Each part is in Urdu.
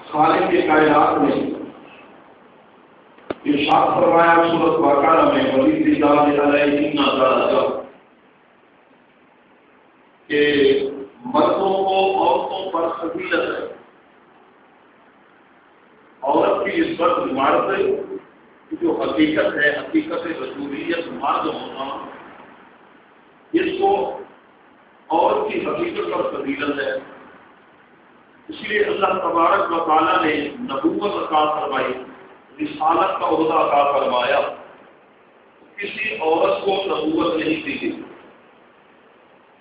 خالق کے کائنات نے ارشاد فرمایا سورۃ بقرہ میں وَلِلرِّجَالِ عَلَيْهِنَّ دَرَجَةٌ کہ مردوں کو عورتوں پر فضیلت ہے. عورت کی عزت مرد کی جو حقیقت ہے، حقیقت رسولیت مرد ہونا، اس کو عورت کی حقیقت پر فضیلت ہے. اس لیے اللہ تبارک و تعالیٰ نے نبوت عطا فرمائی، رسالت کا عہدہ عطا فرمایا. کسی عورت کو نبوت نہیں دی گئی،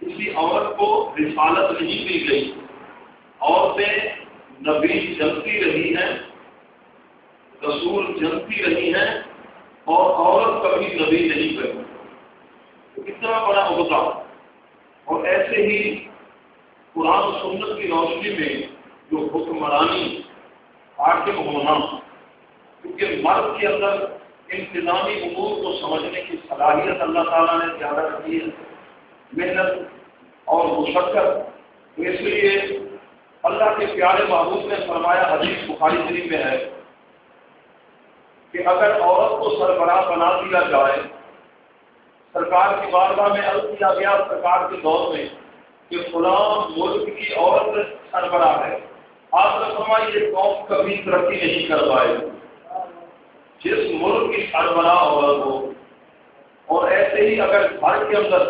کسی عورت کو رسالت نہیں دی گئی. عورتیں نبی جنتی رہی ہیں، رسول جنتی رہی ہیں، اور عورت کبھی نبی نہیں بنی. اتنا بڑا عہدہ. اور ایسے ہی قرآن و سنت کی روشنی میں جو حکمرانی حاکم ہونا، کیونکہ مرد کے اندر انتظامی امور کو سمجھنے کی صلاحیت اللہ تعالیٰ نے زیادہ رکھی ہے، محنت اور مشقت. تو اس لیے اللہ کے پیارے محبوب نے فرمایا، حدیث بخاری شریف میں ہے کہ اگر عورت کو سربراہ بنا دیا جائے، سرکار کی بارگاہ میں عرض کیا گیا سرکار کے دور میں کہ فلاں ملک کی عورت سربراہ ہے، آپ نے فرمایا یہ قوم کبھی ترقی نہیں کر پائے جس ملک کی سربراہ عورت ہو. اور ایسے ہی اگر گھر کے اندر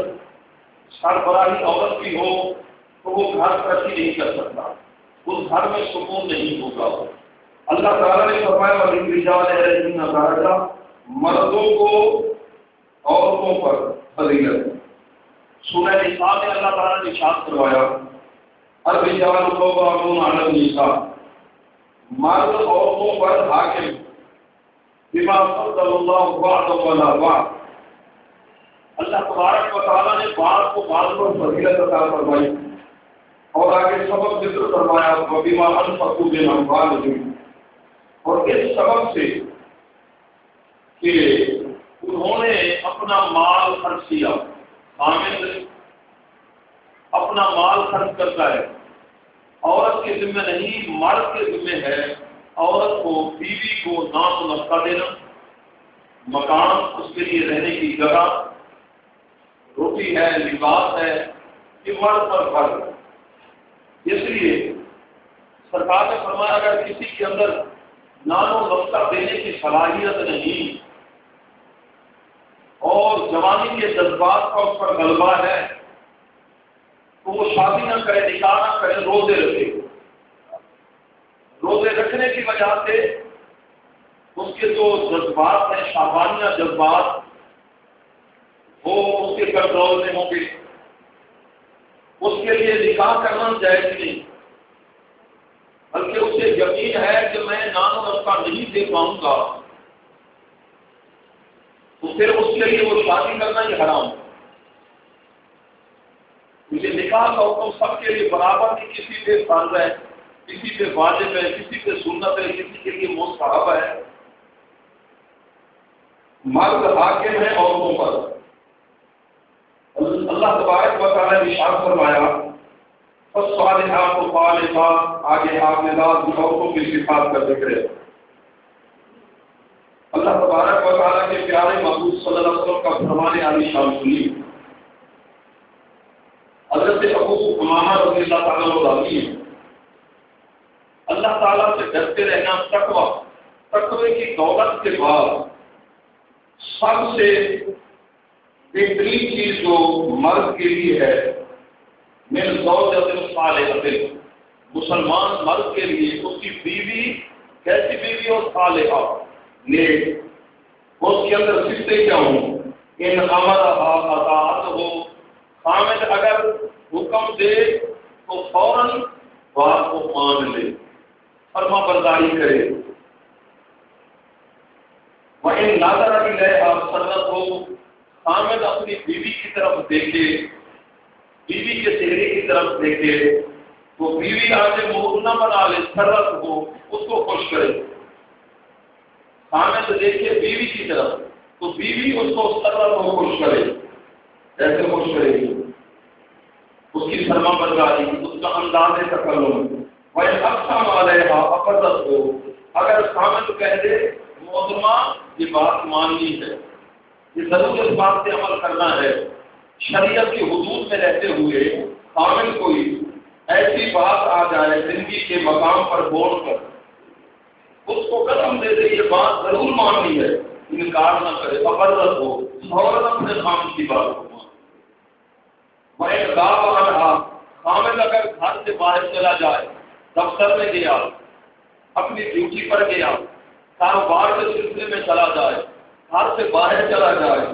سربراہی عورت بھی ہو تو وہ گھر ترقی نہیں کر سکتا، اس گھر میں سکون نہیں ہوگا. اللہ تعالیٰ نے فرمایا وَلِلرِّجَالِ عَلَيْهِنَّ دَرَجَةٌ، مردوں کو عورتوں پر فضیلت. سورہ نساء میں اللہ تعالیٰ نے ارشاد فرمایا الرجال قوامون علی النساء، مرد عورتوں پر حاکم بما فضل اللہ بعضهم علی بعض. اللہ تبارک و تعالیٰ نے بعض کو بعض پر فضیلت عطا فرمائی اور آگے سبب ذکر فرمایا وبما انفقوا من اموالهم، اور اس سبب سے کہ انہوں نے اپنا مال خرچ کیا. خامد اپنا مال خرچ کرتا ہے، عورت کے ذمہ نہیں، مرد کے ذمہ ہے عورت کو، بیوی کو نام و نفقہ دینا، مکان، اس کے لیے رہنے کی جگہ، روٹی ہے، لباس ہے، یہ مرد پر فرض ہے. اس لیے سرکار نے فرمایا اگر کسی کے اندر نان و نفقہ دینے کی صلاحیت نہیں اور جوانی کے جذبات کا اس پر غلبہ ہے تو وہ شادی نہ کرے، نکاح نہ کرے، روزے رکھے. روزے رکھنے کی وجہ سے اس کے جو جذبات ہیں، شہوانیہ جذبات، وہ اس کے کنٹرول میں ہوں گے. اس کے لیے نکاح کرنا جائز نہیں، بلکہ اسے یقین ہے کہ میں نان و نفقہ نہیں دے پاؤں گا تو پھر اس کے لیے وہ شادی کرنا ہی حرام. مجھے نکاح کا حکم سب کے لیے برابر نہیں، کسی پہ فرض ہے، کسی پہ واجب ہے، کسی پہ سنت ہے، کسی کے لیے مستحب ہے. مرد حاکم ہے عورتوں پر. اللہ تبارک و تعالیٰ نے ارشاد فرمایا فالصالحات قانتات، آگے آپ نے عورتوں کی صفات کا ذکر ہے. اللہ تبارک و تعالیٰ کے پیارے محبوب صلی اللہ علیہ وسلم کا فرمان عالی شان سنی. حضرت ابو امامہ رضی اللہ تعالیٰ عنہ ہیں، اللہ تعالیٰ سے ڈرتے رہنا تقوی کی دولت کے بعد سب سے بہترین چیز جو مرد کے لیے ہے، من زوجۃ صالحۃ، مسلمان مرد کے لیے اس کی بیوی کیسی بیوی ہو؟ صالحہ، نیک. اس کے اندر صفتیں کیا ہوں؟ ان امرها اطاعت ہو، خامد اگر حکم دے تو فوراً بات کو مان لے، فرما برداری کرے. وَإِن نَظَرَ إِلَيْهَا سَرَّتْهُ، خامد اپنی بیوی کی طرف دیکھے، بیوی کے چہرے کی طرف دیکھے تو بیوی آگے منہ نہ بنا لے، سرت ہو، اس کو خوش کرے. خامد دیکھے بیوی کی طرف تو بیوی اس کو سرت ہو خوش کرے. ایسے خوش کرے گی اس کی فرما برداری، اس کا انداز تکلم. وَإِنْ أَقْسَمَ عَلَيْهَا علیہا اقرت ہو، اگر خامد کہہ دے محترمہ یہ بات ماننی ہے، یہ ضرور اس بات سے عمل کرنا ہے، شریعت کی حدود میں رہتے ہوئے خامد کوئی ایسی بات آ جائے زندگی کے مقام پر بول کر اس کو قسم دے دے یہ بات ضرور ماننی ہے، انکار نہ کرے، اقرت ہو، فوراً اپنے خامد کی بات کو مان۔ میں غاب عنہا، خامد اگر گھر سے باہر چلا جائے، دفتر میں گیا، اپنی ڈیوٹی پر گیا، کاروبار کے سلسلے میں چلا جائے، گھر سے باہر چلا جائے،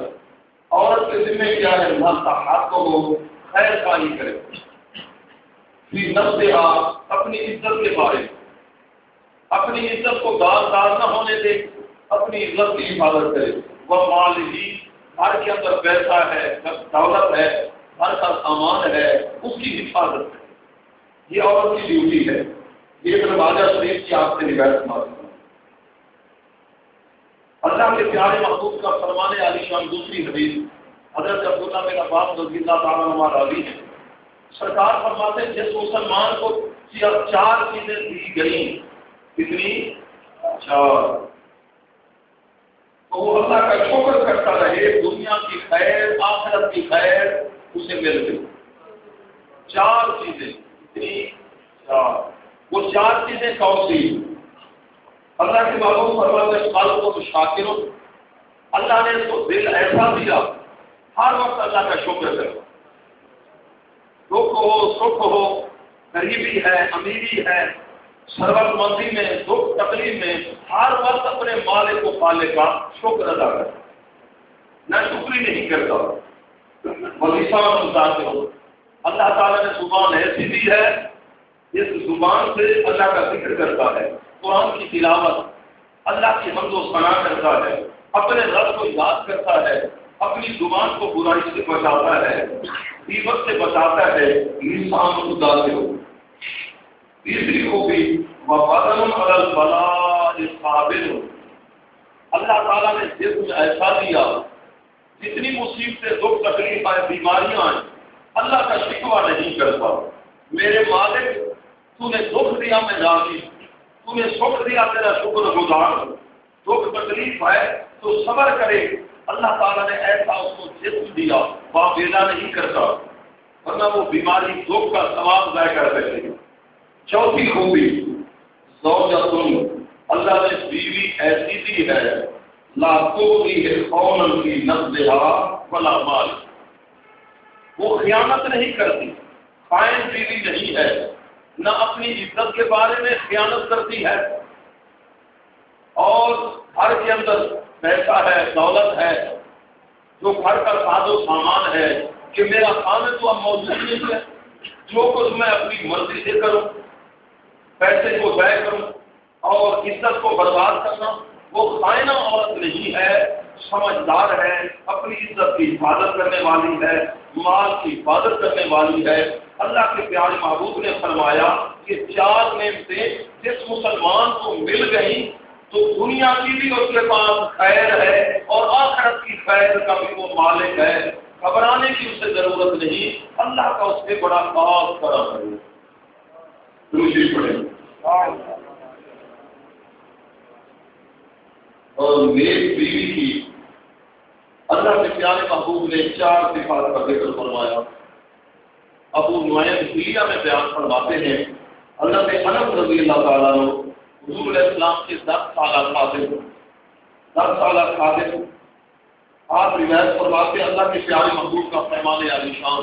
عورت کے ذمہ کیا ہے نہ صحت کو ہو، خیر خواہی کرے، پھر نفسہا اپنی عزت کے بارے میں، اپنی عزت کو دار نہ ہونے دے، اپنی عزت کی حفاظت کرے، وہ مال ہی گھر کے اندر پیسہ ہے، دولت ہے، گھر کا سامان ہے، اس کی حفاظت کرے، یہ عورت کی ڈیوٹی ہے۔ یہ ابن ماجہ شریف کی آپ سے روایت معلوم ہے۔ اللہ کے پیارے محبوب کا فرمان علی شان دوسری حدیث حضرت عبداللہ بن عباس رضی اللہ تعالیٰ عنہ راوی ہے، سرکار فرماتے ہیں جس مسلمان کو چار چیزیں دی گئیں، کتنی؟ چار، تو وہ اللہ کا شکر کرتا رہے، دنیا کی خیر آخرت کی خیر اسے مل گئی۔ چار چیزیں، کتنی؟ چار۔ وہ چار چیزیں کون سی؟ اللہ کے معلوم فرماتے ہیں قلب کو شاکر ہو، اللہ نے اس کو دل ایسا دیا ہر وقت اللہ کا شکر کرو، دکھ ہو سکھ ہو، غریبی ہے امیری ہے، ثروت مندی میں دکھ تکلیف میں، ہر وقت اپنے مالک و خالق کا شکر ادا کر، نہ شکری نہیں کرتا، وظیفہ ذات ہو۔ اللہ تعالیٰ نے زبان ایسی دی ہے جس زبان سے اللہ کا ذکر کرتا ہے، قرآن کی تلاوت، اللہ کی حمد و ثنا کرتا ہے، اپنے رب کو یاد کرتا ہے، اپنی زبان کو برائی سے بچاتا ہے، غیبت سے بچاتا ہے، لسان خدا سے ہو۔ تیسری خوبی وَبَدَنٌ عَلَى الْبَلَاءِ صَابِرٌ، اللہ تعالیٰ نے جسم ایسا دیا، جتنی مصیبتیں دکھ تکلیفیں بیماریاں ہیں، اللہ کا شکوہ نہیں کرتا، میرے مالک تو نے دکھ دیا میں راضی، تو نے سکھ دیا تیرا شکر گزار، دکھ تکلیف ہے تو صبر کرے، اللہ تعالیٰ نے ایسا اس کو جسم دیا، واویلا نہیں کرتا، ورنہ وہ بیماری دکھ کا ثواب ضائع کر بیٹھے گا۔ چوتھی خوبی زوجۃ، اللہ نے بیوی ایسی دی ہے لا تغنی قولا فی نفسها ولا مال، وہ خیانت نہیں کرتی، خائن بیوی نہیں ہے، نہ اپنی عزت کے بارے میں خیانت کرتی ہے، اور گھر کے اندر پیسہ ہے دولت ہے، جو گھر کا ساز و سامان ہے کہ میرا خامد تو اب موجود نہیں ہے، جو کچھ میں اپنی مرضی سے کروں، پیسے کو ضائع کروں اور عزت کو برباد کرنا، وہ خائنہ عورت نہیں ہے، سمجھدار ہے، اپنی عزت کی حفاظت کرنے والی ہے، مال کی حفاظت کرنے والی ہے۔ اللہ کے پیارے محبوب نے فرمایا کہ چار نعمتیں جس مسلمان کو مل گئی تو دنیا کی بھی اس کے پاس خیر ہے اور آخرت کی خیر کا بھی وہ مالک ہے، گھبرانے کی اسے ضرورت نہیں، اللہ کا اس پہ بڑا خاص کرم ہے۔ دوسری پڑھیں اور نیک بیوی کی اللہ کے پیارے محبوب نے چار صفات کا ذکر فرمایا۔ ابو نعیم حلیہ میں بیان فرماتے ہیں اللہ کے انس رضی اللہ تعالیٰ عنہ حضور علیہ السلام کے 10 سالہ خادم آپ روایت فرماتے ہیں اللہ کے پیارے محبوب کا فرمان عالی شان،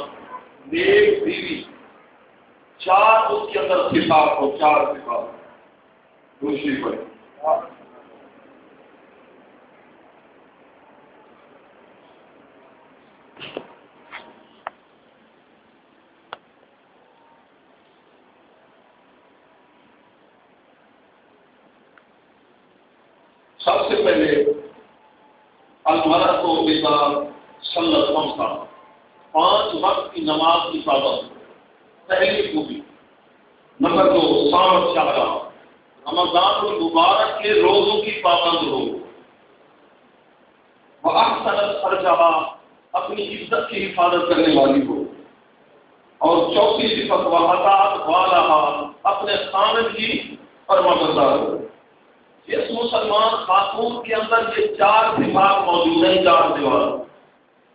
نیک بیوی چار اس کے اندر صفات ہو، چار صفات۔ دوسری پڑھیں سب سے پہلے المرأۃ اذا صلت خمسا، 5 وقت کی نماز کی پابند، پہلی خوبی۔ نمبر 2 صامت شہرہ، رمضان المبارک کے روزوں کی پابند ہو، وَأَحْسَنَتْ فَرْجَهَا، اپنی عزت کی حفاظت کرنے والی ہو، اور چوتھی صفت وَأَطَاعَتْ بَالَهَا، اپنے خامد کی اور مددگار ہو۔ اس مسلمان خاتون کے اندر یہ 4 صفات موجود ہیں، 4 دیوار۔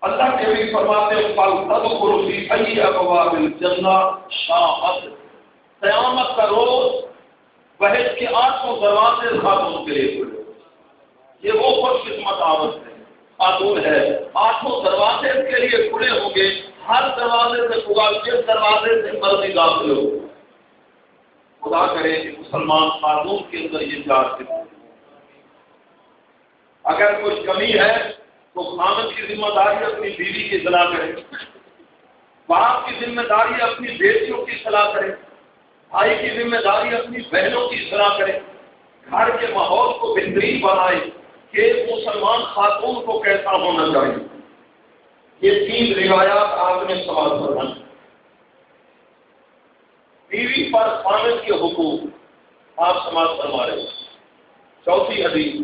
اللہ کے بھی فرماتے ہیں فَلْتَدْخُلُوا فِي أَيِّ أَبْوَابِ الْجَنَّةِ شَاءَتْ، قیامت کا روز بہشت کے 8 دروازے خاتون کے لیے کھلے۔ یہ وہ خوش قسمت عورت ہے، خاتون ہے، 8 دروازے اس کے لیے کھلے ہوں گے، ہر دروازے سے ہوگا، جس دروازے سے مرضی داخل ہو۔ خدا کرے کہ مسلمان خاتون کے اندر یہ 4 صفات۔ اگر کوئی کمی ہے تو خامد کی ذمہ داری اپنی بیوی کی اصلاح کرے، باپ کی ذمہ داری اپنی بیٹیوں کی اصلاح کرے، بھائی کی ذمہ داری اپنی بہنوں کی اصلاح کرے، گھر کے ماحول کو بہترین بنائے کہ مسلمان خاتون کو کیسا ہونا چاہیے۔ یہ 3 روایات آپ نے سماعت فرمائی۔ بیوی پر خامد کے حقوق آپ سماعت فرما رہے ہیں۔ 4 حدیث،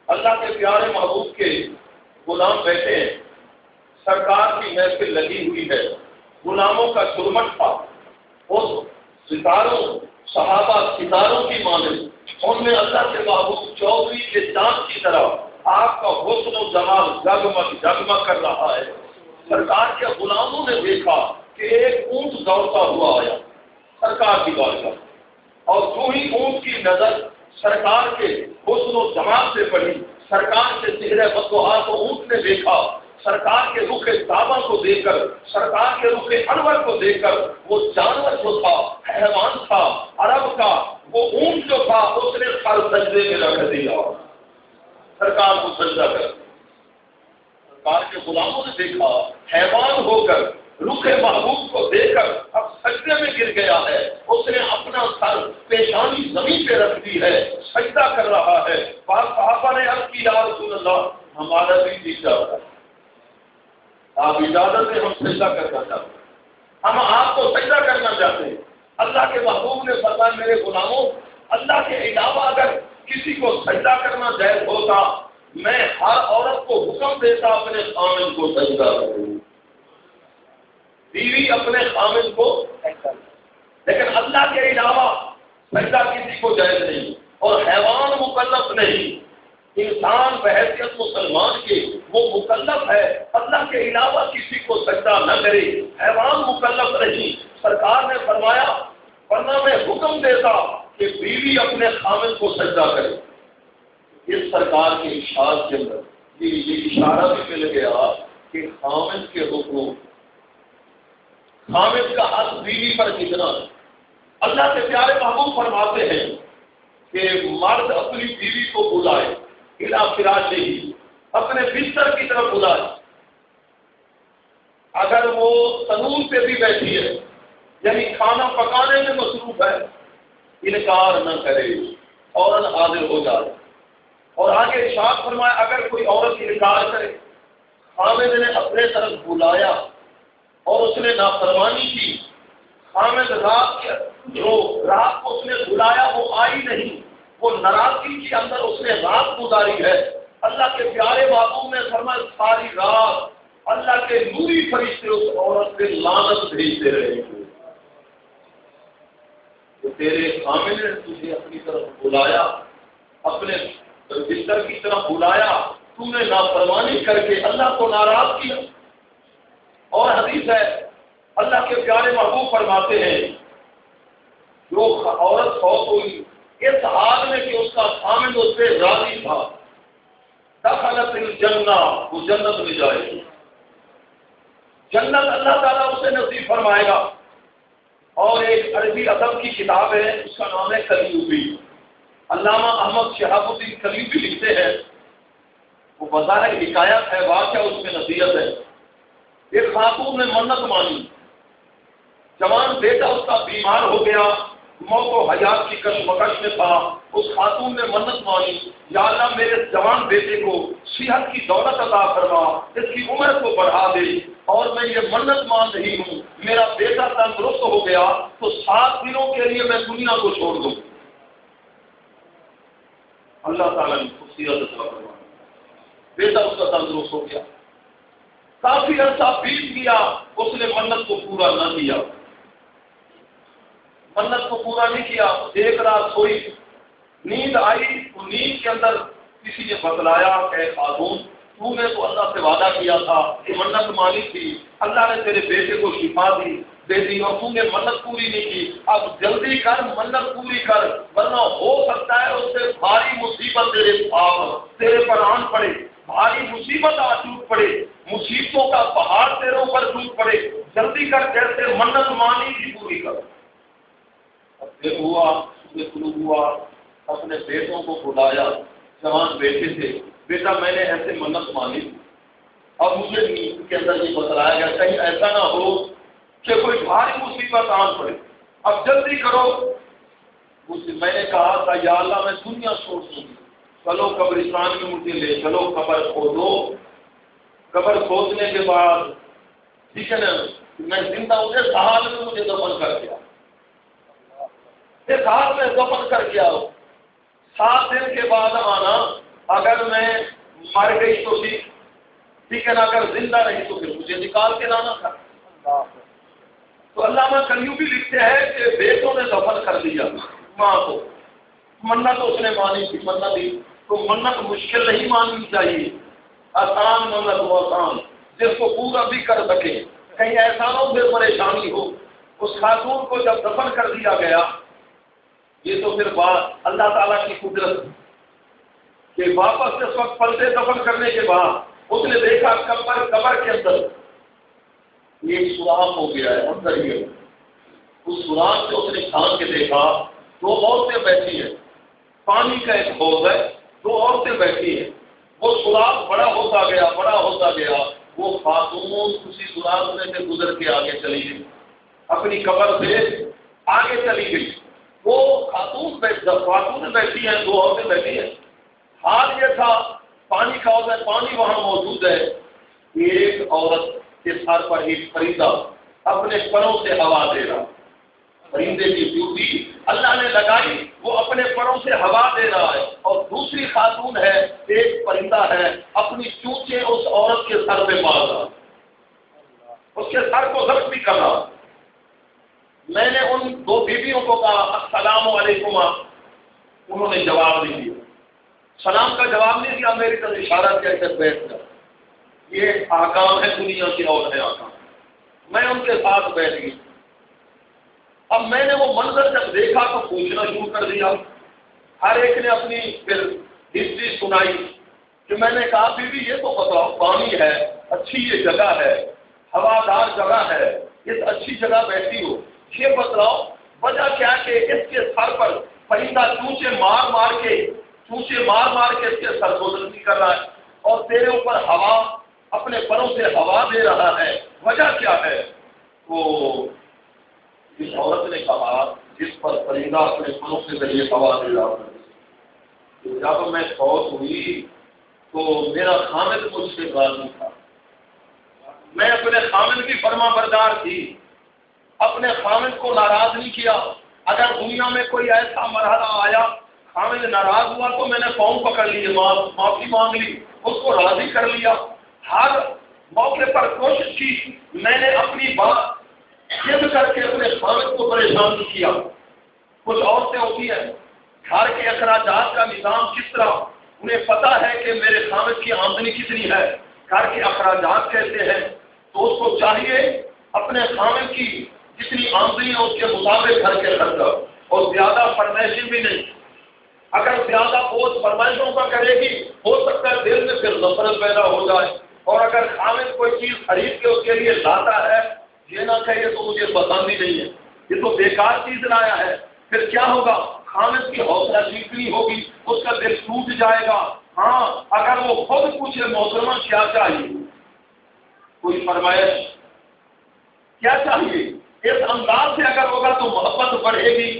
اللہ کے پیارے محبوب کے غلام بیٹھے ہیں، سرکار کی محفل لگی ہوئی ہے، غلاموں کا جرمٹ تھا، اس ستاروں صحابہ ستاروں کی مانند ان میں اللہ کے محبوب چودھری کے چاند کی طرح آپ کا حسن و جمال جگمگ جگمگ کر رہا ہے۔ سرکار کے غلاموں نے دیکھا کہ ایک اونٹ دوڑتا ہوا آیا سرکار کی بارگاہ، اور جو ہی اونٹ کی نظر سرکار کے حسن و جمال سے پڑی، سرکار کے چہرے بدوہا کو اونٹ نے دیکھا، سرکار کے رخ کعبہ کو دیکھ کر، سرکار کے رخ انور کو دیکھ کر، وہ جانور جو تھا، حیوان تھا، عرب کا، وہ اونٹ جو تھا، اس نے سر سجدے میں رکھ دیا، سرکار کو سجدہ کر۔ سرکار کے غلاموں نے دیکھا، حیوان ہو کر رخ محبوب کو دیکھ کر اب سجدے میں گر گیا ہے، اس نے اپنا سر پیشانی زمین پہ رکھ دی ہے، سجدہ کر رہا ہے۔ بعض صحابہ نے عرض کی یا رسول اللہ ہمارا بھی جی چاہتا ہے، آپ اجازت ہے ہم سجدہ کرنا چاہتے ہیں، ہم آپ کو سجدہ کرنا چاہتے ہیں۔ اللہ کے محبوب نے فرمایا میرے غلاموں، اللہ کے علاوہ اگر کسی کو سجدہ کرنا جائز ہوتا میں ہر عورت کو حکم دیتا اپنے خامد کو سجدہ کرو، بیوی اپنے خامد کو، لیکن اللہ کے علاوہ سجدہ کسی کو جائز نہیں، اور حیوان مکلف نہیں، انسان بحیثیت مسلمان کے وہ مکلف ہے، اللہ کے علاوہ کسی کو سجدہ نہ کرے، حیوان مکلف نہیں۔ سرکار نے فرمایا ورنہ میں حکم دیتا کہ بیوی اپنے خامد کو سجدہ کرے۔ اس سرکار کے ارشاد کے اندر یہ اشارہ بھی مل گیا کہ خامد کے حقوق، خامد کا حق بیوی پر کتنا ہے۔ اللہ کے پیارے محبوب فرماتے ہیں کہ مرد اپنی بیوی کو بلائے، الا فراش ہی، اپنے بستر کی طرف بلائے، اگر وہ تنور پہ بھی بیٹھی ہے یعنی کھانا پکانے میں مصروف ہے، انکار نہ کرے، عورت حاضر ہو جائے۔ اور آگے ارشاد فرمایا اگر کوئی عورت انکار کرے، خامد نے اپنے طرف بلایا اور اس نے نافرمانی کی، خامد رات کو اس نے بلایا وہ آئی نہیں، وہ ناراضگی کے اندر اس نے رات گزاری ہے، اللہ کے پیارے محبوب نے فرمایا ساری رات اللہ کے نوری فرشتے اس عورت پہ لعنت بھیجتے رہے تو تیرے خامد نے تجھے اپنی طرف بلایا، اپنے بستر کی طرف بلایا، تو نے نافرمانی کر کے اللہ کو ناراض کیا۔ اور حدیث ہے اللہ کے پیارے محبوب فرماتے ہیں جو عورت فوت ہوئی اس حال میں کہ اس کا خامد اس سے راضی تھا، دخلت الجنہ، وہ جنت میں جائے گی، جنت اللہ تعالیٰ اسے نصیب فرمائے گا۔ اور ایک عربی ادب کی کتاب ہے اس کا نام ہے کلیوبی، علامہ احمد شہاب الدین کلیوبی لکھتے ہیں، وہ بظاہر حکایت ہے، واقعہ اس میں نصیحت ہے۔ ایک خاتون نے منت مانی، جوان بیٹا اس کا بیمار ہو گیا، موت و حیات کی کشمکش میں تھا، اس خاتون نے منت مانی یا اللہ میرے جوان بیٹے کو صحت کی دولت عطا فرما، اس کی عمر کو بڑھا دے، اور میں یہ منت مان رہی ہوں میرا بیٹا تندرست ہو گیا تو 7 دنوں کے لیے میں دنیا کو چھوڑ دوں۔ اللہ تعالیٰ نے خصوصیت عطا فرما، بیٹا اس کا تندرست ہو گیا، کافی عرصہ بیت گیا، اس نے منت کو پورا نہ کیا، منت کو پورا نہیں کیا، ایک رات سوئی، نیند آئی تو نیند کے اندر کسی نے بتلایا کہ خاتون تو نے تو اللہ سے وعدہ کیا تھا کہ منت مانی تھی، اللہ نے تیرے بیٹے کو شفا دے دی اور تو نے منت پوری نہیں کی، اب جلدی کر منت پوری کر ورنہ ہو سکتا ہے اس سے بھاری مصیبت تیرے پر آن پڑے، بھاری مصیبت آ ٹوٹ پڑے، مصیبتوں کا پہاڑ تیرے اوپر ٹوٹ پڑے، جلدی کر کیسے منت مانی کی پوری کر۔ اب پھر ہوا اپنے بیٹوں کو بلایا، جوان بیٹے تھے، بیٹا میں نے ایسے منت مانی اور مجھے نیند کے اندر یہ بتلایا گیا کہیں ایسا نہ ہو کہ کوئی بھاری مصیبت آن پڑے، اب جلدی کرو۔ میں نے کہا تھا یا اللہ میں دنیا چھوڑ دوں گی، چلو قبرستان میں مجھے لے چلو، قبر کھودو، قبر کھودنے کے بعد ٹھیک ہے نا میں زندہ ہوں، اس حال میں مجھے دفن کر دیا، اس حال میں دفن کر کے آؤ، 7 دن کے بعد آنا، اگر میں مر گئی تو ٹھیک ہے نا، اگر زندہ نہیں تو پھر مجھے نکال کے لانا تھا۔ تو علامہ کلیوبی لکھتے ہیں کہ بیٹوں نے دفن کر دیا ماں کو، منت اس نے مانی تھی، منت دی تو منت مشکل نہیں ماننی چاہیے، آسان منت ہو، آسان جس کو پورا بھی کر سکے، کہیں ایسا نہ ہو پھر پریشانی ہو۔ اس خاتون کو جب دفن کر دیا گیا، یہ تو پھر بات اللہ تعالیٰ کی قدرت کہ واپس اس وقت پلٹے دفن کرنے کے بعد اس نے دیکھا قبر کے اندر ایک سوراخ ہو گیا ہے اندر ہی، اس سوراخ سے اس نے چھان کے دیکھا 2 عورتیں بیٹھی ہیں، پانی کا ایک حوض ہے، 2 عورتیں بیٹھی ہیں، وہ سوراخ بڑا ہوتا گیا، وہ خاتون اسی سوراخ میں سے گزر کے آگے چلی گئی، اپنی قبر سے آگے چلی گئی، وہ خاتون بیٹھی ہیں، 2 عورتیں بیٹھی ہیں، حال یہ تھا پانی کا حوض ہے، پانی وہاں موجود ہے، ایک عورت کے سر پر ایک پرندہ اپنے پروں سے ہوا دے رہا، پرندے کی ڈیوٹی اللہ نے لگائی، وہ اپنے پروں سے ہوا دے رہا ہے، اور دوسری خاتون ہے، ایک پرندہ ہے، اپنی چونچیں اس عورت کے سر پہ مار رہا، اس کے سر کو زخمی کر رہا۔ میں نے ان 2 بیویوں کو کہا السلام علیکم، انہوں نے جواب نہیں دیا، سلام کا جواب نہیں دیا، میری طرف اشارہ کیا کہ بیٹھ کر، یہ آکام ہے دنیا کے اور ہے آکام۔ میں ان کے ساتھ بیٹھ گئی، اب میں نے وہ منظر جب دیکھا تو پوچھنا شروع کر دیا، ہر ایک نے اپنی پھر ہسٹری سنائی کہ میں نے کہا بیوی یہ تو بتاؤ، پانی ہے، اچھی یہ جگہ ہے، ہوادار جگہ ہے، اس اچھی جگہ بیٹھی ہو، یہ بتلاؤ وجہ کیا کہ اس کے سر پر پرندہ چونچے مار مار کے اس کے سر کو زخمی کر رہا ہے، اور تیرے اوپر ہوا اپنے پروں سے ہوا دے رہا ہے، وجہ کیا ہے؟ تو اس عورت نے کہا جس پر پرندہ اپنے پروں سے ذریعے ہوا دے رہا ہے، جب میں فوت ہوئی تو میرا خامد مجھ سے راضی تھا، میں اپنے خامد کی فرما بردار تھی، اپنے خامد کو ناراض نہیں کیا۔ اگر دنیا میں کوئی ایسا مرحلہ آیا خامد ناراض ہوا تو میں نے پاؤں پکڑ لیے، معافی مانگ لی، اس کو راضی کر لیا، ہر موقع پر کوشش کی، میں نے اپنی بات ضد کر کے اپنے خامد کو پریشان نہیں کیا۔ کچھ عورتیں ہوتی ہیں گھر کے اخراجات کا نظام کس طرح، انہیں پتا ہے کہ میرے خامد کی آمدنی کتنی ہے، گھر کے اخراجات کیسے ہیں، تو اس کو چاہیے اپنے خامد کی جتنی آمدنی ہے اس کے مطابق گھر کے خرچہ، اور زیادہ فرمائشیں بھی نہیں۔ اگر زیادہ بوجھ فرمائشوں کا کرے گی ہو سکتا ہے دل میں پھر نفرت پیدا ہو جائے، اور اگر خامد کوئی چیز خرید کے اس کے لیے لاتا ہے یہ نہ کہیے تو مجھے پسند ہی نہیں ہے، یہ تو بیکار چیز لایا ہے، پھر کیا ہوگا؟ خامد کی حوصلہ جیتنی ہوگی، اس کا دل ٹوٹ جائے گا۔ ہاں اگر وہ خود پوچھے محترمہ کیا چاہیے، کوئی فرمائش کیا چاہیے، اس انداز سے اگر ہوگا تو محبت بڑھے گی،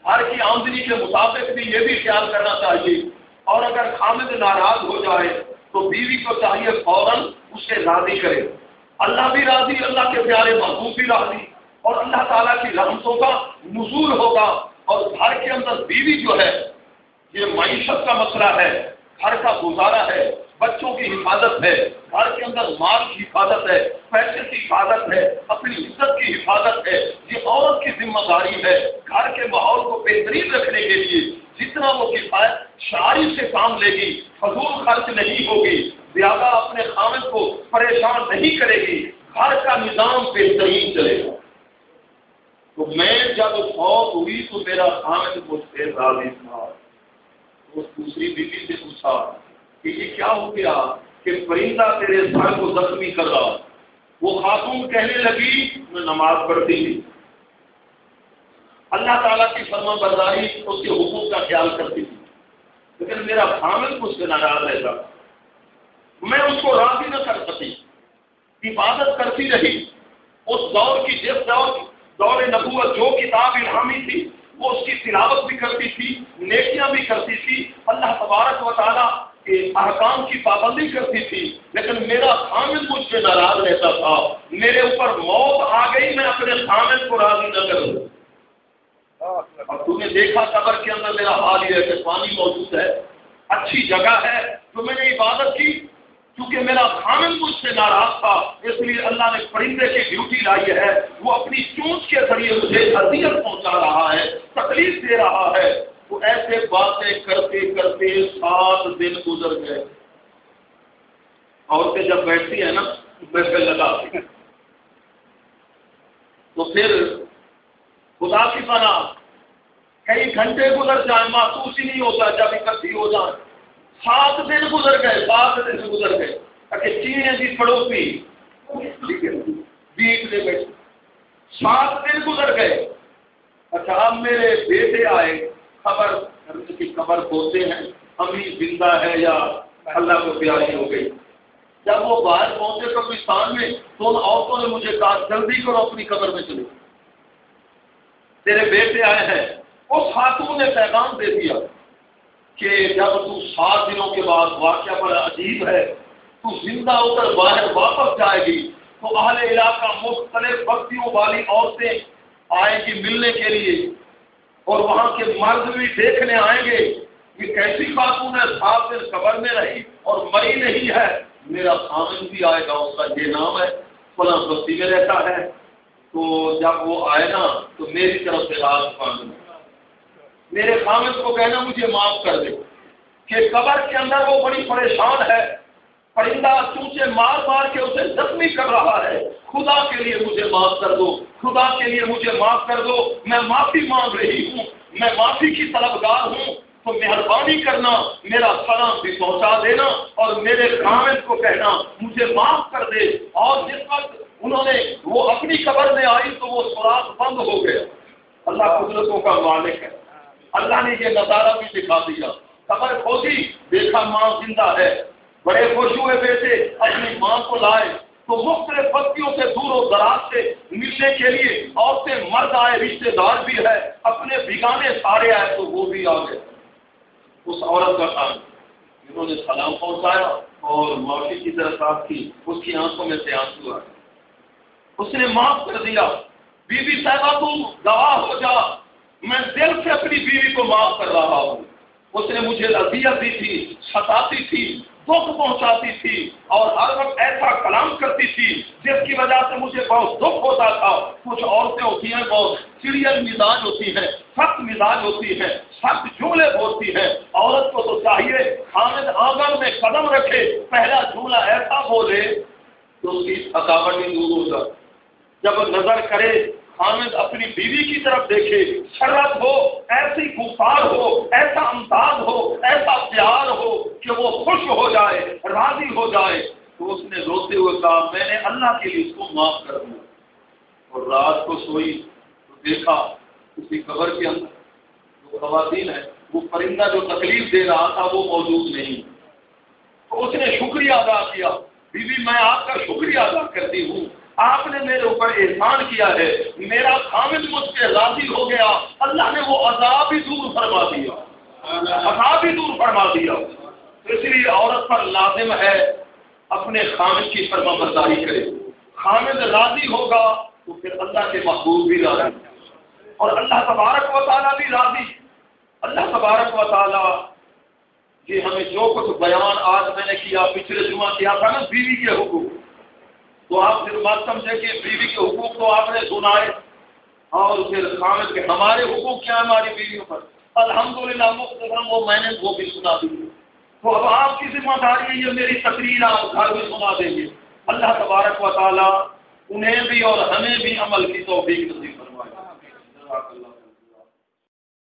ہر کی آمدنی کے مطابق بھی یہ بھی خیال کرنا چاہیے، اور اگر خامد ناراض ہو جائے تو بیوی کو چاہیے فوراً اسے راضی کرے، اللہ بھی راضی، اللہ کے پیارے محبوب بھی راضی، اور اللہ تعالیٰ کی رحمتوں کا نزول ہوگا، اور گھر کے اندر بیوی جو ہے یہ معیشت کا مسئلہ ہے، گھر کا گزارا ہے، بچوں کی حفاظت ہے، گھر کے اندر مال کی حفاظت ہے، پیسے کی حفاظت ہے، اپنی عزت کی حفاظت ہے، یہ عورت کی ذمہ داری ہے۔ گھر کے ماحول کو بہترین رکھنے کے لیے جتنا وہ کفایت شاعری سے کام لے گی، فضول خرچ نہیں ہوگی، زیادہ اپنے خاوند کو پریشان نہیں کرے گی، گھر کا نظام بہترین چلے گا۔ تو میں جب فوت ہوئی تو میرا خاوند مجھ سے راضی تھا۔ اس دوسری بیوی سے پوچھا کہ یہ کیا ہو گیا کہ پرندہ تیرے سر کو زخمی کر رہا؟ وہ خاتون کہنے لگی میں نماز پڑھتی تھی، اللہ تعالیٰ کی فرما برداری اس کے حقوق کا خیال کرتی تھی، لیکن میرا خاوند مجھ سے ناراض رہتا، میں اس کو راضی نہ کر سکی، عبادت کرتی رہی۔ اس دور کی جس دور نبوت جو کتاب الہامی تھی وہ اس کی تلاوت بھی کرتی تھی، نیکیاں بھی کرتی تھی، اللہ تبارک و تعالیٰ کے احکام کی پابندی کرتی تھی، لیکن میرا خاوند مجھ سے ناراض رہتا تھا۔ میرے اوپر موت آ گئی، میں اپنے خاوند کو راضی نہ کروں۔ اب تم نے دیکھا قبر کے اندر میرا حال یہ ہے کہ پانی موجود ہے، اچھی جگہ ہے، تو میں نے عبادت کی، کیونکہ میرا خاوند مجھ سے ناراض تھا، اس لیے اللہ نے پرندے کی ڈیوٹی لائی ہے، وہ اپنی چونچ کے ذریعے مجھے اذیت پہنچا رہا ہے، تکلیف دے رہا ہے۔ تو ایسے باتیں کرتے کرتے 7 دن گزر گئے۔ عورتیں جب بیٹھتی ہیں نا بیٹھے لگا تو پھر خدا کی پناہ کئی گھنٹے گزر جائیں محسوس ہی نہیں ہوتا جب اکٹھی ہو جائیں۔ 7 دن گزر گئے، 7 دن گزر گئے، اگر چیزیں بھی پڑوسی بیچ میں بیٹھے، 7 دن گزر گئے۔ اچھا اب میرے بیٹے آئے، خبر کی خبر ہوتے ہیں امی زندہ ہے یا اللہ کو پیاری ہو گئی۔ جب وہ باہر پہنچے قبرستان میں تو ان عورتوں نے مجھے کہا جلدی کرو اپنی قبر میں چلو، تیرے بیٹے آئے ہیں۔ اس خاتون نے پیغام دے دیا کہ جب تو 7 دنوں کے بعد، واقعہ بڑا عجیب ہے، تو زندہ ہو کر باہر واپس جائے گی تو اہل علاقہ مختلف بستیوں والی عورتیں آئیں گی ملنے کے لیے، اور وہاں کے مرد بھی دیکھنے آئیں گے یہ کیسی خاتون ہے، 7 دن قبر میں رہی اور مری نہیں ہے۔ میرا خاوند بھی آئے گا، اس کا یہ نام ہے، فلاں بستی میں رہتا ہے۔ تو جب وہ آئے نا تو میری طرف سے راز مانگنا، میرے خاوند کو کہنا مجھے معاف کر دے کہ قبر کے اندر وہ بڑی پریشان ہے، پرندہ چونچے مار مار کے اسے زخمی کر رہا ہے، خدا کے لیے مجھے معاف کر دو، خدا کے لیے مجھے معاف کر دو، میں معافی مانگ رہی ہوں، میں معافی کی طلبگار ہوں، تو مہربانی کرنا میرا سلام بھی پہنچا دینا اور میرے خاوند کو کہنا مجھے معاف کر دے۔ اور جس وقت انہوں نے وہ اپنی قبر میں آئی تو وہ سوراخ بند ہو گیا۔ اللہ قدرتوں کا مالک ہے، اللہ نے یہ نظارہ بھی دکھا دیا۔ قبر کھولی، دیکھا ماں زندہ ہے، بڑے خوش ہوئے بیٹے اپنی ماں کو لائے تو مختلف بستیوں سے دور و دراز سے ملنے کے لیے عورتیں مرد آئے، رشتے دار بھی ہے، اپنے بیگانے سارے آئے تو وہ بھی آ گئے۔ اس عورت کا کام انہوں نے سلام پہنچایا اور معافی کی درخواست کی، اس کی آنکھوں میں سے آنسو آئے، اس نے معاف کر دیا۔ بی بی صاحبہ تم گواہ ہو جا، میں دل سے اپنی بیوی کو معاف کر رہا ہوں، اس نے مجھے اذیت دی تھی، ستاتی تھی، دکھ پہنچاتی تھی اور ہر وقت ایسا کلام کرتی تھی جس کی وجہ سے مجھے بہت دکھ ہوتا تھا۔ کچھ عورتیں ہوتی ہیں بہت چڑیل مزاج ہوتی ہیں، سخت مزاج ہوتی ہیں، سخت جملے بولتی ہیں۔ عورت کو تو چاہیے خاوند آنگن میں قدم رکھے، پہلا جملہ ایسا بولے تو اس کی تھکاوٹ بھی دور ہو جائے۔ جب نظر کرے خاوند اپنی بیوی کی طرف دیکھے، شرط ہو، ایسی گفتار ہو، ایسا انداز ہو، ایسا پیار ہو کہ وہ خوش ہو جائے، راضی ہو جائے، تو اس نے روتے ہوئے کہا میں نے اللہ کے لیے اس کو معاف کر دیا۔ اور رات کو سوئی تو دیکھا اسی قبر کے اندر جو خواتین ہے، وہ پرندہ جو تکلیف دے رہا تھا وہ موجود نہیں۔ تو اس نے شکریہ ادا کیا، بیوی میں آپ کا شکریہ ادا کرتی ہوں، آپ نے میرے اوپر احسان کیا ہے، میرا خاوند مجھ سے راضی ہو گیا، اللہ نے وہ عذاب بھی دور فرما دیا، عذاب بھی دور فرما دیا۔ اس لیے عورت پر لازم ہے اپنے خاوند کی فرما برداری کرے، خاوند راضی ہوگا تو پھر اللہ کے محبوب بھی راضی اور اللہ تبارک و تعالیٰ بھی راضی۔ اللہ تبارک و تعالیٰ کہ ہمیں جو کچھ بیان آج میں نے کیا، پچھلے جمعہ کیا تھا نا بیوی کے حقوق، تو آپ پھر مت سمجھے کہ بیوی کے حقوق تو آپ نے سنائے اور پھر خامد کے ہمارے حقوق کیا ہماری بیویوں پر، الحمدللہ مختصراً وہ میں نے وہ بھی سنا دی۔ تو اب آپ کی ذمہ داری ہے، یہ میری تقریر آپ گھر میں سنا دیں گے۔ اللہ تبارک و تعالیٰ انہیں بھی اور ہمیں بھی عمل کی توفیق نصیب فرمائے۔